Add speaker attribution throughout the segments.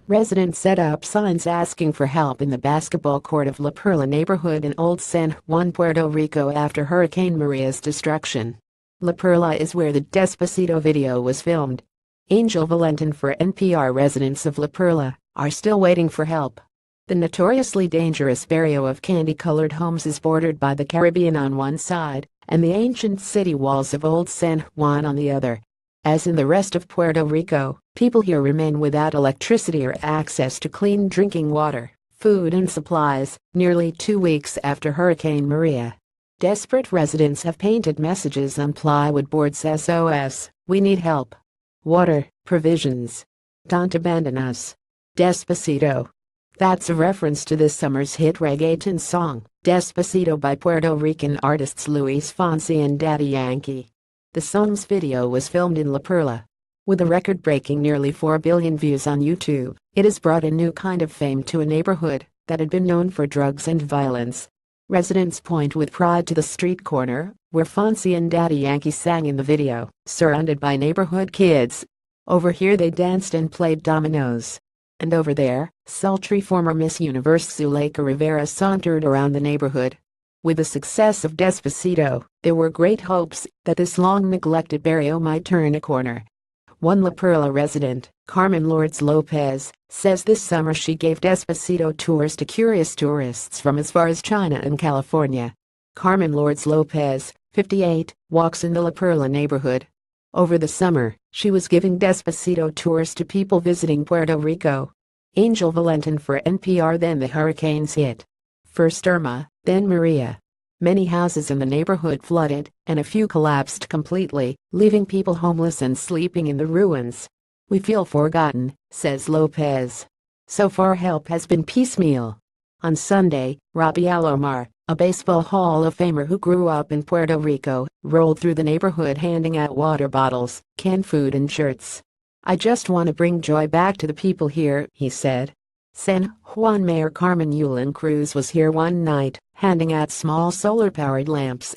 Speaker 1: Residents set up signs asking for help in the basketball court of La Perla neighborhood in Old San Juan, Puerto Rico after Hurricane Maria's destruction. La Perla is where the Despacito video was filmed. Angel Valentin for NPR. Residents of La Perla are still waiting for help. The notoriously dangerous barrio of candy-colored homes is bordered by the Caribbean on one side and the ancient city walls of Old San Juan on the other. As in the rest of Puerto Rico, people here remain without electricity or access to clean drinking water, food and supplies, nearly 2 weeks after Hurricane Maria. Desperate residents have painted messages on plywood boards: SOS, we need help. Water, provisions. Don't abandon us. Despacito. That's a reference to this summer's hit reggaeton song, Despacito by Puerto Rican artists Luis Fonsi and Daddy Yankee. The song's video was filmed in La Perla. With a record-breaking nearly 4 billion views on YouTube, it has brought a new kind of fame to a neighborhood that had been known for drugs and violence. Residents point with pride to the street corner, where Fonsi and Daddy Yankee sang in the video, surrounded by neighborhood kids. Over here they danced and played dominoes. And over there, sultry former Miss Universe Zuleika Rivera sauntered around the neighborhood. With the success of Despacito, there were great hopes that this long-neglected barrio might turn a corner. One La Perla resident, Carmen Lourdes Lopez, says this summer she gave Despacito tours to curious tourists from as far as China and California. Carmen Lourdes Lopez, 58, walks in the La Perla neighborhood. Over the summer, she was giving Despacito tours to people visiting Puerto Rico. Angel Valentin for NPR. Then the hurricanes hit. First Irma, then Maria. Many houses in the neighborhood flooded, and a few collapsed completely, leaving people homeless and sleeping in the ruins. We feel forgotten, says Lopez. So far help has been piecemeal. On Sunday, Robbie Alomar, a baseball Hall of Famer who grew up in Puerto Rico, rolled through the neighborhood handing out water bottles, canned food and shirts. I just want to bring joy back to the people here, he said. San Juan Mayor Carmen Yulín Cruz was here one night, handing out small solar-powered lamps.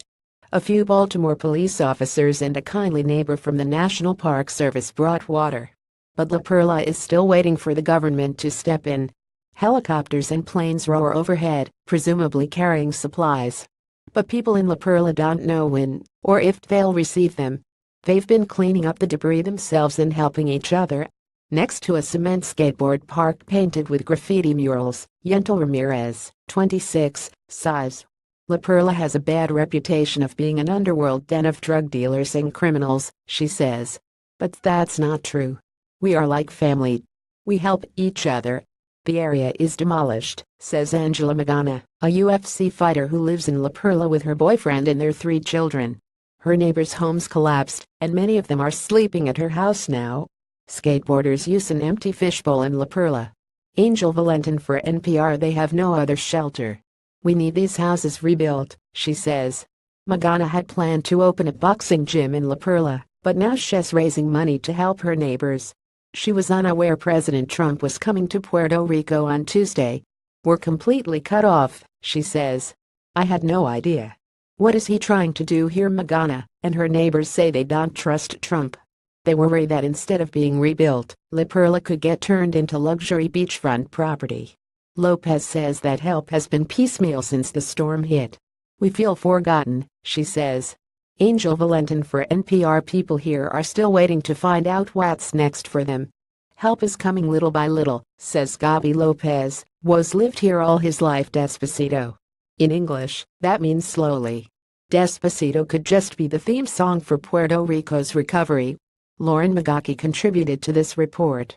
Speaker 1: A few Baltimore police officers and a kindly neighbor from the National Park Service brought water. But La Perla is still waiting for the government to step in. Helicopters and planes roar overhead, presumably carrying supplies. But people in La Perla don't know when or if they'll receive them. They've been cleaning up the debris themselves and helping each other. Next to a cement skateboard park painted with graffiti murals, Yentel Ramirez, 26, sighs. La Perla has a bad reputation of being an underworld den of drug dealers and criminals, she says. But that's not true. We are like family. We help each other. The area is demolished, says Angela Magana, a UFC fighter who lives in La Perla with her boyfriend and their 3 children. Her neighbors' homes collapsed, and many of them are sleeping at her house now. Skateboarders use an empty fishbowl in La Perla. Angel Valentin for NPR. They have no other shelter. We need these houses rebuilt, she says. Magana had planned to open a boxing gym in La Perla, but now she's raising money to help her neighbors. She was unaware President Trump was coming to Puerto Rico on Tuesday. We're completely cut off, she says. I had no idea. What is he trying to do here? Magana and her neighbors say they don't trust Trump. They worry that instead of being rebuilt, La Perla could get turned into luxury beachfront property. Lopez says that help has been piecemeal since the storm hit. We feel forgotten, she says. Angel Valentin for NPR. People here are still waiting to find out what's next for them. Help is coming little by little, says Gabi Lopez, was lived here all his life. Despacito. In English, that means slowly. Despacito could just be the theme song for Puerto Rico's recovery. Lauren Magaki contributed to this report.